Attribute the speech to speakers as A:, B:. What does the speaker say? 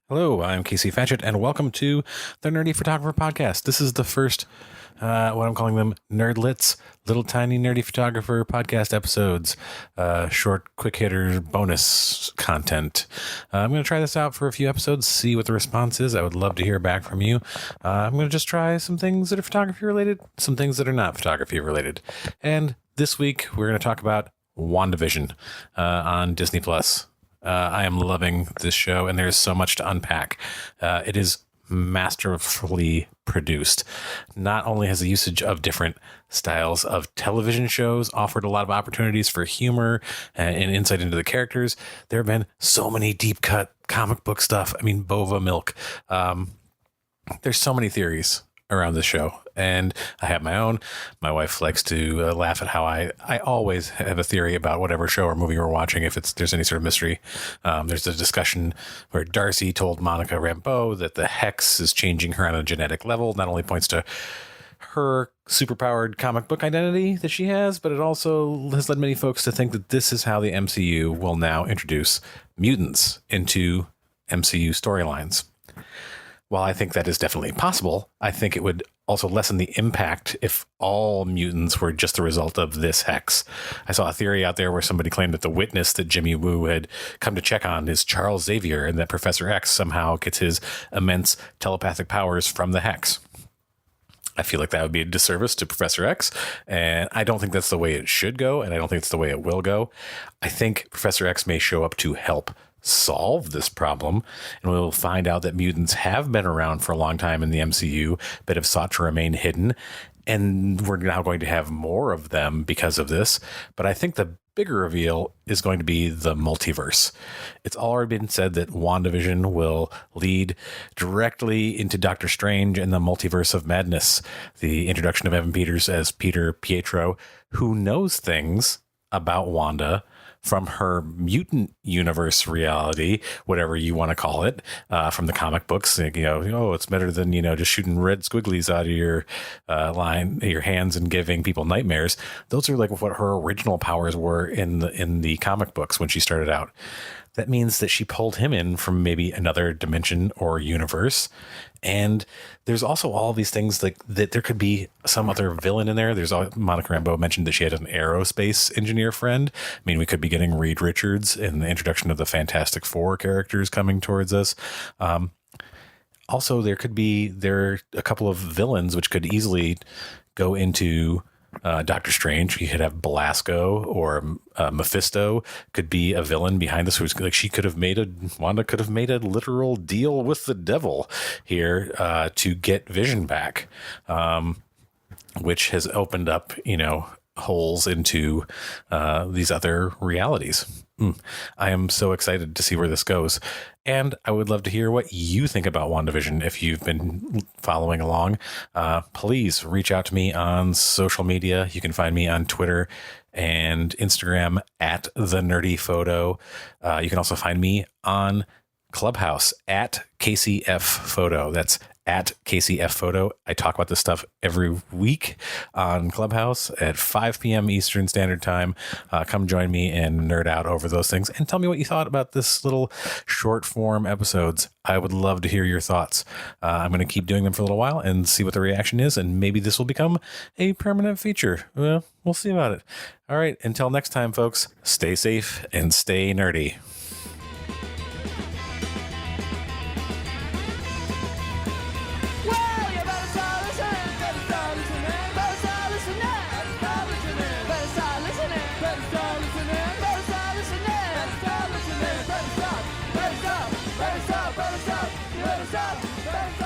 A: Hello, I'm Casey Fatchett, and welcome to the Nerdy Photographer Podcast. This is the first, what I'm calling them, Nerdlets, little tiny nerdy photographer podcast episodes, short, quick hitter bonus content. I'm going to try this out for a few episodes, see what the response is. I would love to hear back from you. I'm going to just try some things that are photography related, some things that are not photography related. And this week, we're going to talk about WandaVision on Disney Plus. I am loving this show, and there's so much to unpack. It is masterfully produced. Not only has the usage of different styles of television shows offered a lot of opportunities for humor and insight into the characters, there have been so many deep cut comic book stuff. I mean, Bova Milk. There's so many theories around this show, and I have my own. My wife likes to laugh at how I always have a theory about whatever show or movie we're watching if there's any sort of mystery. There's a discussion where Darcy told Monica Rambeau that the hex is changing her on a genetic level. Not only points to her superpowered comic book identity that she has, but it also has led many folks to think that this is how the MCU will now introduce mutants into MCU storylines. While I think that is definitely possible, I think it would also lessen the impact if all mutants were just the result of this hex. I saw a theory out there where somebody claimed that the witness that Jimmy Woo had come to check on is Charles Xavier, and that Professor X somehow gets his immense telepathic powers from the hex. I feel like that would be a disservice to Professor X, and I don't think that's the way it should go, and I don't think it's the way it will go. I think Professor X may show up to help solve this problem, and we'll find out that mutants have been around for a long time in the MCU but have sought to remain hidden, and we're now going to have more of them because of this. But I think the bigger reveal is going to be the multiverse. It's already been said that WandaVision will lead directly into Doctor Strange and the Multiverse of Madness, the introduction of Evan Peters as Peter Pietro, who knows things about Wanda from her mutant universe reality, whatever you want to call it, from the comic books. It's better than, just shooting red squigglies out of your your hands and giving people nightmares. Those are like what her original powers were in the comic books when she started out. That means that she pulled him in from maybe another dimension or universe. And there's also all these things like that there could be some other villain in there. Monica Rambeau mentioned that she had an aerospace engineer friend. I mean, we could be getting Reed Richards in the introduction of the Fantastic Four characters coming towards us. Also, there are a couple of villains which could easily go into Doctor Strange. You could have Belasco or Mephisto could be a villain behind this. Wanda could have made a literal deal with the devil here to get Vision back, which has opened up, holes into these other realities. I am so excited to see where this goes. And I would love to hear what you think about WandaVision. If you've been following along, please reach out to me on social media. You can find me on Twitter and Instagram at The Nerdy Photo. You can also find me on Clubhouse at KCF Photo. That's at KCF Photo. I talk about this stuff every week on Clubhouse at 5 p.m. Eastern Standard Time. Come join me and nerd out over those things and tell me what you thought about this little short form episodes. I would love to hear your thoughts. I'm going to keep doing them for a little while and see what the reaction is, and maybe this will become a permanent feature. Well, we'll see about it. All right. Until next time, folks, stay safe and stay nerdy.
B: Better stop!